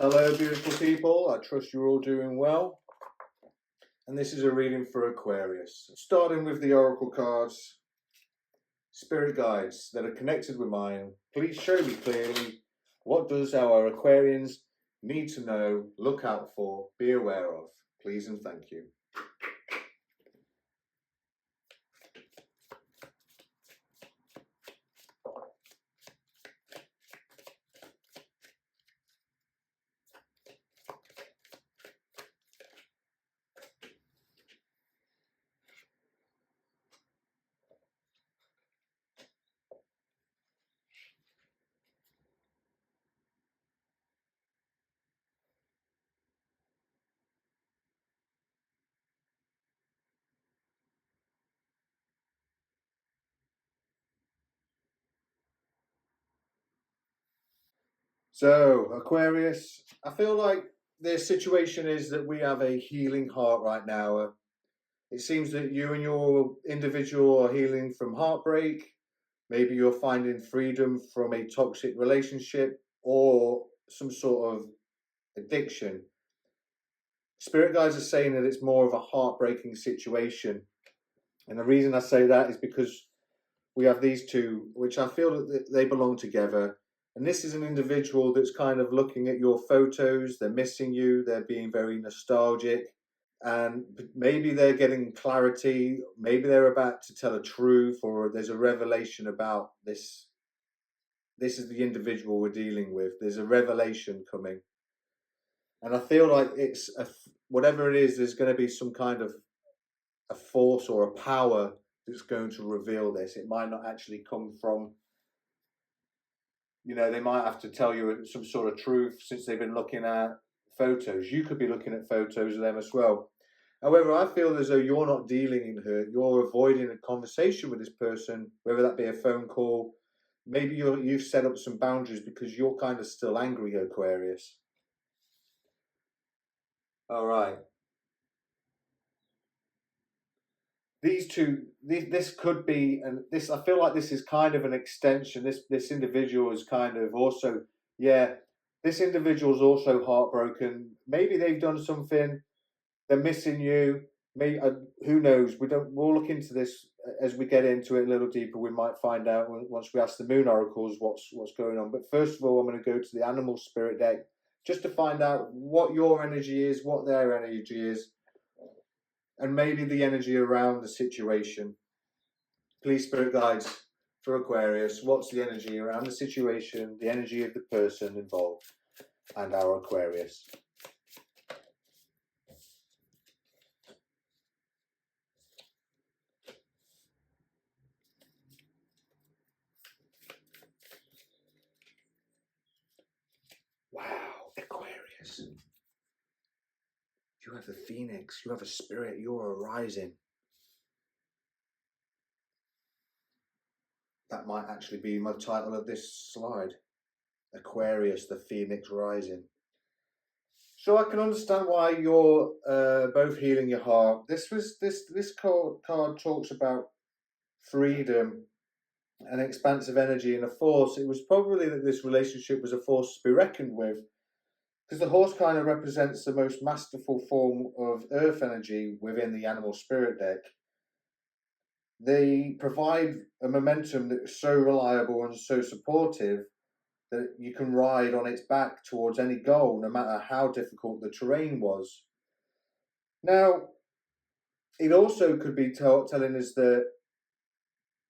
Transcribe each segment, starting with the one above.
Hello, beautiful people. I trust you're all doing well. And this is a reading for Aquarius. Starting with the Oracle cards, Spirit guides that are connected with mine. Please show me clearly what does our Aquarians need to know, look out for, be aware of. Please and thank you. So, Aquarius, I feel like the situation is that we have a healing heart right now. It seems that you and your individual are healing from heartbreak. Maybe you're finding freedom from a toxic relationship or some sort of addiction. Spirit guides are saying that it's more of a heartbreaking situation. And the reason I say that is because we have these two, which I feel that they belong together. And this is an individual that's kind of looking at your photos. They're missing you. They're being very nostalgic. And maybe they're getting clarity. Maybe they're about to tell a truth, or there's a revelation about this. This is the individual we're dealing with. There's a revelation coming. And I feel like whatever it is, there's going to be some kind of a force or a power that's going to reveal this. It might not actually come from, they might have to tell you some sort of truth since they've been looking at photos. You could be looking at photos of them as well. However, I feel as though you're not dealing in hurt. You're avoiding a conversation with this person, whether that be a phone call. Maybe you've set up some boundaries because you're kind of still angry, Aquarius. All right. These two, this could be, and this, I feel like this is kind of an extension. This individual is kind of also, yeah, this individual is also heartbroken. Maybe they've done something. They're missing you. Maybe who knows? We'll look into this as we get into it a little deeper. We might find out once we ask the moon oracles what's going on. But first of all, I'm going to go to the animal spirit deck just to find out what your energy is, what their energy is, and maybe the energy around the situation. Please, spirit guides for Aquarius, what's the energy around the situation, the energy of the person involved, and our Aquarius? Wow, Aquarius. You have the phoenix, you have a spirit, you're arising. That might actually be my title of this slide. Aquarius, the phoenix rising. So I can understand why you're both healing your heart. This card talks about freedom and expansive energy and a force. It was probably that this relationship was a force to be reckoned with, because the horse kind of represents the most masterful form of earth energy within the animal spirit deck. They provide a momentum that's so reliable and so supportive that you can ride on its back towards any goal, no matter how difficult the terrain was. Now, it also could be telling us that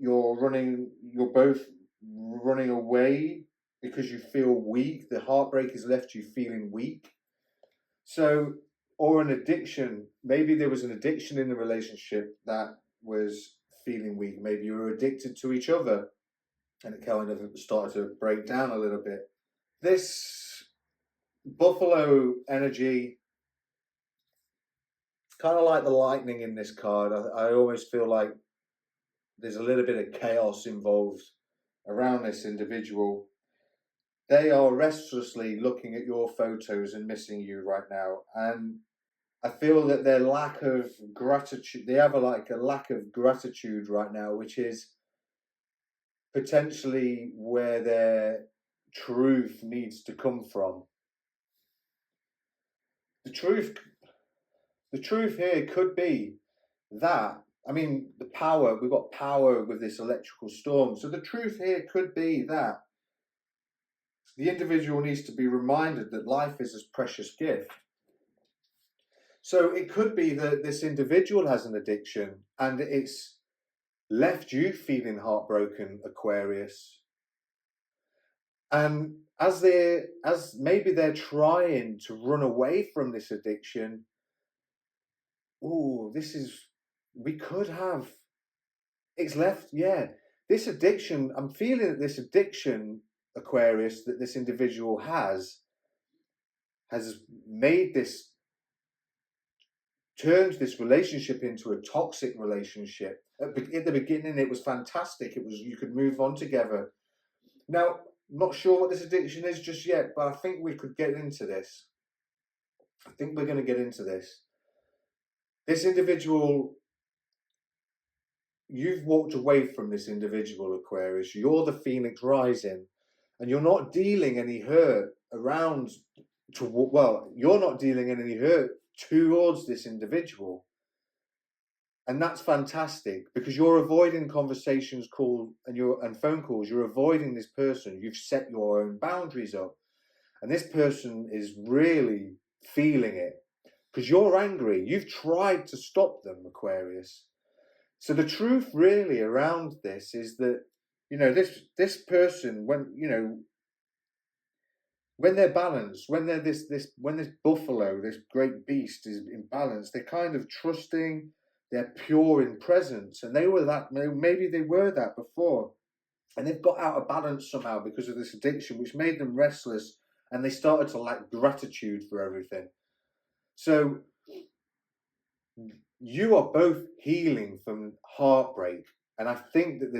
you're both running away because you feel weak. The heartbreak has left you feeling weak. So, or an addiction. Maybe there was an addiction in the relationship that was feeling weak. Maybe you were addicted to each other and it kind of started to break down a little bit. This buffalo energy, kind of like the lightning in this card, I always feel like there's a little bit of chaos involved around this individual. They are restlessly looking at your photos and missing you right now. And I feel that their lack of gratitude, they have a lack of gratitude right now, which is potentially where their truth needs to come from. the truth here could be that, I mean, the power, we've got power with this electrical storm. So the truth here could be that the individual needs to be reminded that life is a precious gift. So it could be that this individual has an addiction and it's left you feeling heartbroken, Aquarius. And as maybe they're trying to run away from this addiction, we could have, it's left, yeah. This addiction, I'm feeling that this addiction, Aquarius, that this individual has made this, turned this relationship into a toxic relationship. At the beginning, it was fantastic. It was, you could move on together. Now, not sure what this addiction is just yet, but I think we could get into this. I think we're going to get into this. This individual, you've walked away from this individual, Aquarius. You're the Phoenix rising, and you're not dealing any hurt around to, well, you're not dealing any hurt towards this individual. And that's fantastic, because you're avoiding conversations and phone calls. You're avoiding this person. You've set your own boundaries up. And this person is really feeling it because you're angry. You've tried to stop them, Aquarius. So the truth really around this is that, you know, this person, when they're balanced, when they're when this buffalo, this great beast is in balance, they're kind of trusting, they're pure in presence, and they were that, maybe they were that before, and they've got out of balance somehow because of this addiction, which made them restless, and they started to lack gratitude for everything. So you are both healing from heartbreak, and I think that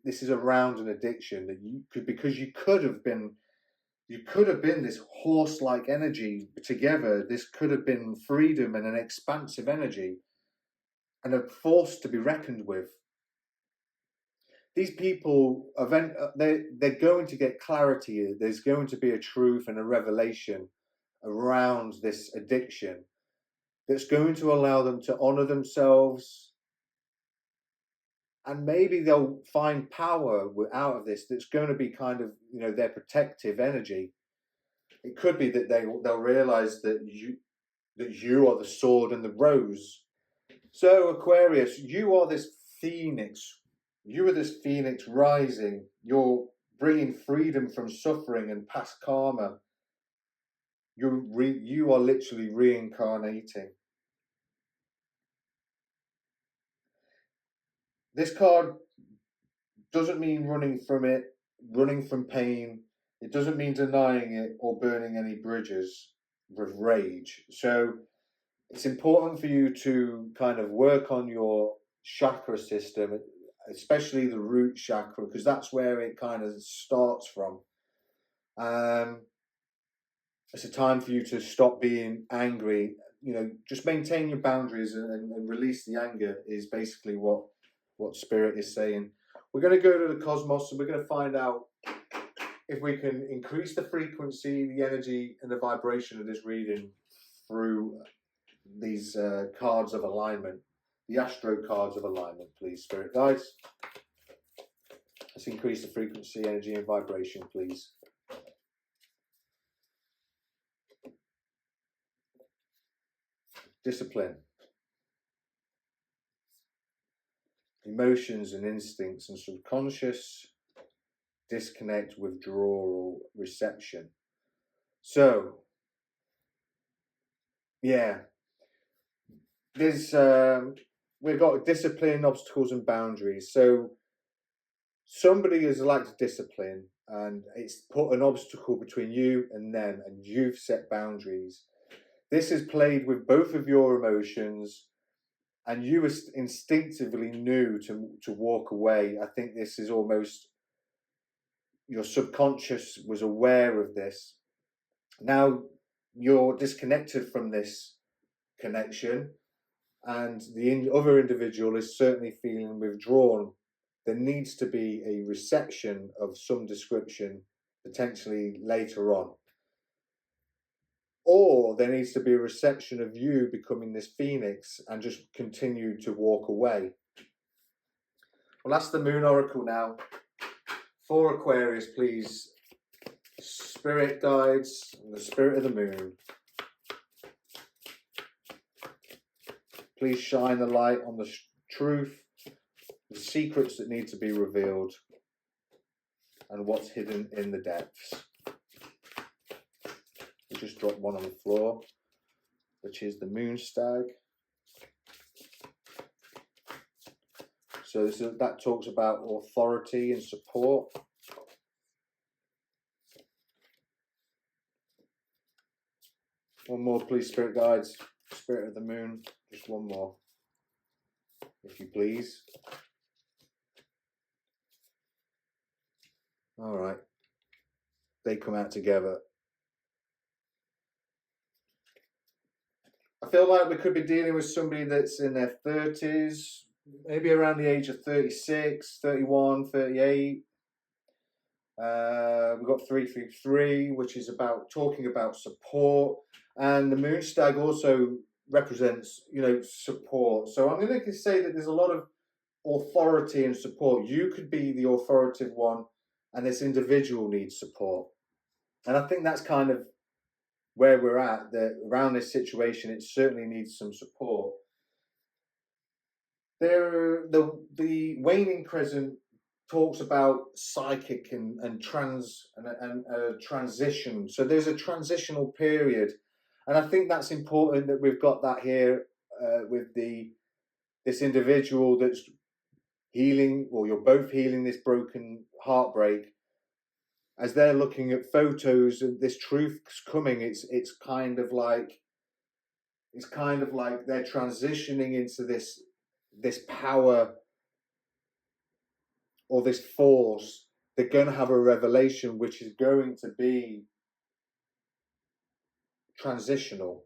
this is around an addiction that you could, because you could have been this horse-like energy together. This could have been freedom and an expansive energy, and a force to be reckoned with. These people, they're going to get clarity. There's going to be a truth and a revelation around this addiction that's going to allow them to honor themselves, and maybe they'll find power out of this that's going to be kind of, you know, their protective energy. It could be that they'll realize that you are the sword and the rose. So Aquarius, you are this phoenix. You are this phoenix rising. You're bringing freedom from suffering and past karma. You are literally reincarnating. This card doesn't mean running from it, running from pain. It doesn't mean denying it or burning any bridges with rage. So it's important for you to kind of work on your chakra system, especially the root chakra, because that's where it kind of starts from. It's a time for you to stop being angry. You know, just maintain your boundaries and release the anger is basically what Spirit is saying. We're going to go to the cosmos, and we're going to find out if we can increase the frequency, the energy, and the vibration of this reading through these cards of alignment, the Astro cards of alignment, please, Spirit guides. Let's increase the frequency, energy, and vibration, please. Discipline. Emotions and instincts and subconscious. Disconnect, withdrawal, reception. So, yeah, there's we've got discipline, obstacles, and boundaries. So somebody is like to discipline, and it's put an obstacle between you and them, and you've set boundaries. This is played with both of your emotions, and you instinctively knew to walk away. I think this is almost, your subconscious was aware of this. Now you're disconnected from this connection, and the other individual is certainly feeling withdrawn. There needs to be a reception of some description, potentially later on. or there needs to be a reception of you becoming this phoenix and just continue to walk away. Well, that's the Moon Oracle now. For Aquarius, please, spirit guides and the spirit of the moon, please shine the light on the truth, the secrets that need to be revealed, and what's hidden in the depths. We just dropped one on the floor, which is the moon stag. So that talks about authority and support. One more, please, spirit guides. Spirit of the moon. Just one more, if you please. All right. They come out together. I feel like we could be dealing with somebody that's in their 30s, maybe around the age of 36, 31, 38. We've got 333, which is about talking about support. And the moon stag also represents, support. So I'm going to say that there's a lot of authority and support. You could be the authoritative one, and this individual needs support. And I think that's kind of where we're at, that around this situation, it certainly needs some support. The waning crescent talks about psychic and transition. So there's a transitional period, and I think that's important that we've got that here with this individual that's healing, or you're both healing this broken heartbreak. As they're looking at photos and this truth's coming, it's kind of like they're transitioning into this power or this force. They're going to have a revelation which is going to be transitional.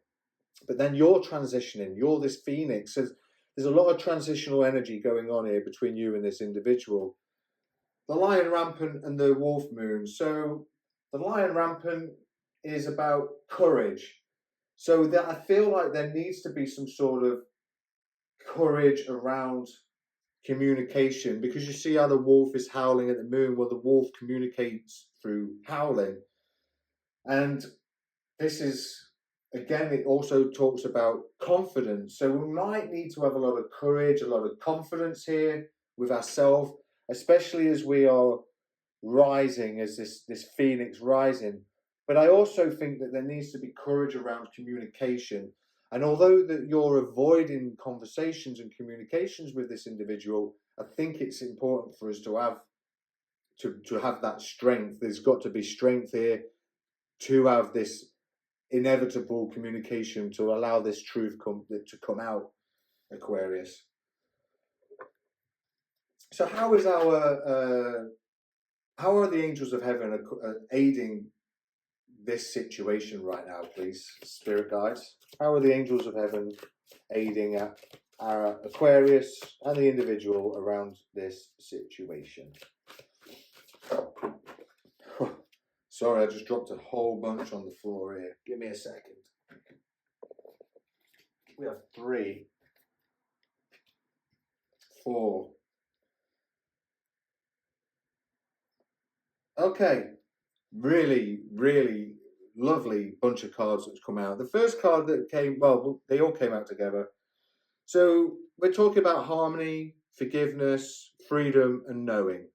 But then you're transitioning, you're this phoenix. So there's a lot of transitional energy going on here between you and this individual. The lion rampant and the wolf moon. So the lion rampant is about courage. So that I feel like there needs to be some sort of courage around communication, because you see how the wolf is howling at the moon. Well, the wolf communicates through howling. And this is, again, it also talks about confidence. So we might need to have a lot of courage, a lot of confidence here with ourselves, especially as we are rising, as this phoenix rising. But I also think that there needs to be courage around communication. And although that you're avoiding conversations and communications with this individual, I think it's important for us to have that strength. There's got to be strength here to have this inevitable communication to allow this truth to come out, Aquarius. So how are the angels of heaven aiding this situation right now, please, spirit guides? How are the angels of heaven aiding our Aquarius and the individual around this situation? Sorry, I just dropped a whole bunch on the floor here. Give me a second. We have 3, 4. Okay, really, really lovely bunch of cards that's come out. The first card that came, well, they all came out together. So we're talking about harmony, forgiveness, freedom, and knowing.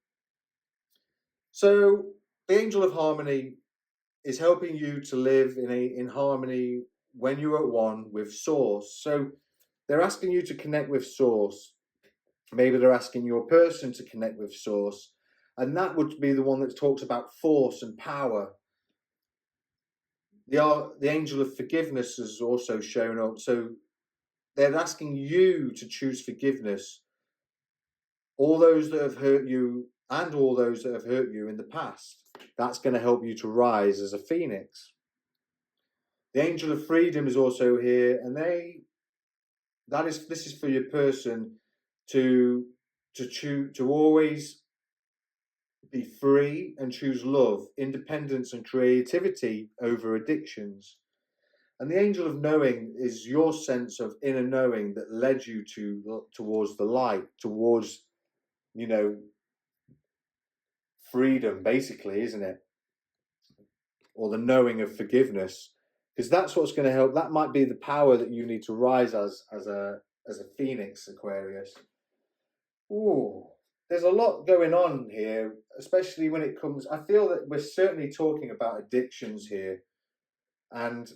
So the angel of harmony is helping you to live in harmony when you're at one with source. So they're asking you to connect with source. Maybe they're asking your person to connect with source. And that would be the one that talks about force and power. The angel of forgiveness has also shown up. So they're asking you to choose forgiveness. All those that have hurt you and all those that have hurt you in the past. That's going to help you to rise as a phoenix. The angel of freedom is also here, and this is for your person to choose, to always be free and choose love, independence, and creativity over addictions. And the angel of knowing is your sense of inner knowing that led you towards the light, towards, freedom, basically, isn't it? Or the knowing of forgiveness, because that's what's going to help. That might be the power that you need to rise as a phoenix, Aquarius. Ooh, there's a lot going on here, especially when it comes. I feel that we're certainly talking about addictions here, and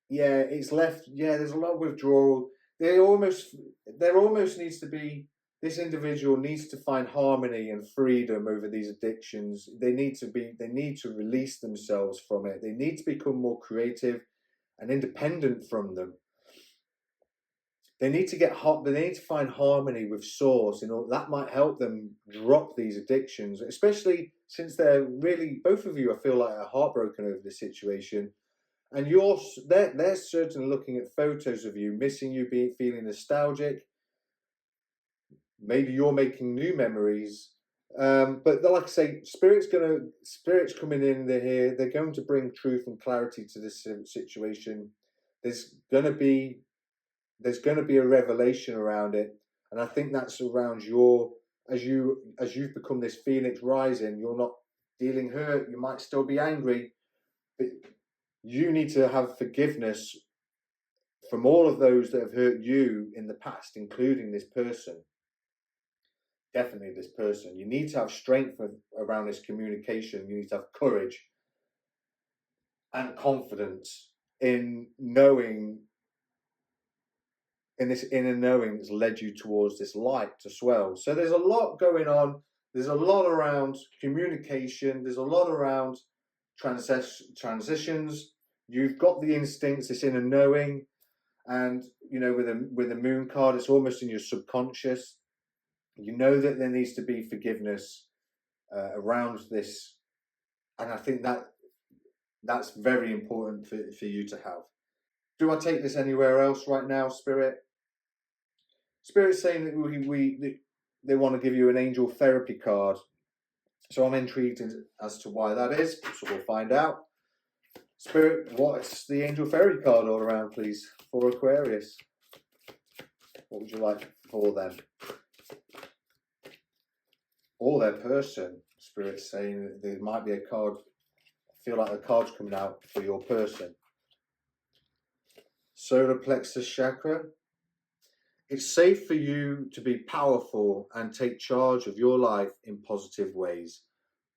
yeah, it's left. Yeah, there's a lot of withdrawal. There almost needs to be. This individual needs to find harmony and freedom over these addictions. They need to release themselves from it. They need to become more creative and independent from them. They need to they need to find harmony with source, that might help them drop these addictions, especially since they're really, both of you, I feel like, are heartbroken over this situation. And they're certainly looking at photos of you, missing you, feeling nostalgic. Maybe you're making new memories. But like I say, spirits coming in. They're here. They're going to bring truth and clarity to this situation. There's going to be a revelation around it, and I think that's around as you've become this phoenix rising. You're not feeling hurt. You might still be angry, but you need to have forgiveness from all of those that have hurt you in the past, including this person. Definitely this person. You need to have strength around this communication. You need to have courage and confidence in knowing, in this inner knowing that's led you towards this light as well. So there's a lot going on. There's a lot around communication. There's a lot around transitions. You've got the instincts, this inner knowing, and with the moon card, it's almost in your subconscious. You know that there needs to be forgiveness around this, and I think that's very important for you to have. Do I take this anywhere else right now, Spirit? Spirit's saying that they want to give you an angel therapy card. So I'm intrigued as to why that is. So we'll find out. Spirit, what's the angel therapy card all around, please, for Aquarius? What would you like for them? Or their person. Spirit's saying that there might be a card. I feel like a card's coming out for your person. Solar plexus chakra. It's safe for you to be powerful and take charge of your life in positive ways.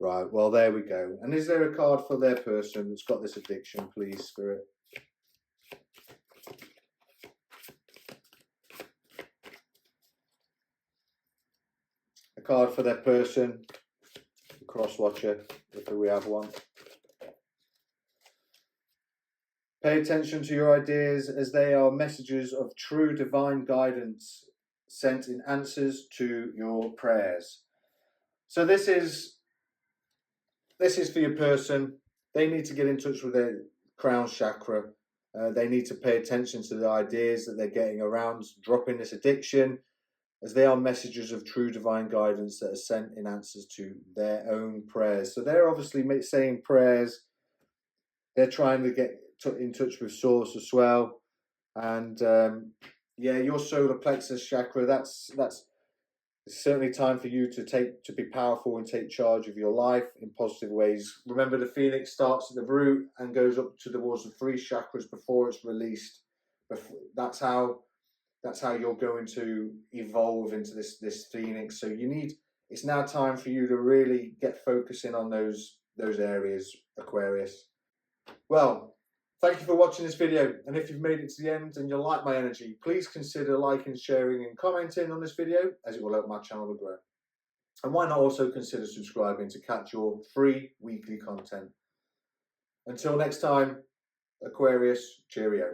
Right, well, there we go. And is there a card for their person that's got this addiction, please, Spirit? A card for their person, the cross watcher, if we have one. Pay attention to your ideas, as they are messages of true divine guidance sent in answers to your prayers. So this is for your person. They need to get in touch with their crown chakra. They need to pay attention to the ideas that they're getting around dropping this addiction, as they are messages of true divine guidance that are sent in answers to their own prayers. So they're obviously saying prayers. They're trying to get in touch with source as well. And your solar plexus chakra, that's it's certainly time for you to be powerful and take charge of your life in positive ways. Remember, the phoenix starts at the root and goes up towards the 3 chakras before it's released. That's how you're going to evolve into this phoenix. So it's now time for you to really get focusing on those areas, Aquarius. Well, thank you for watching this video, and if you've made it to the end and you like my energy, please consider liking, sharing and commenting on this video, as it will help my channel to grow. And why not also consider subscribing to catch your free weekly content. Until next time, Aquarius, cheerio.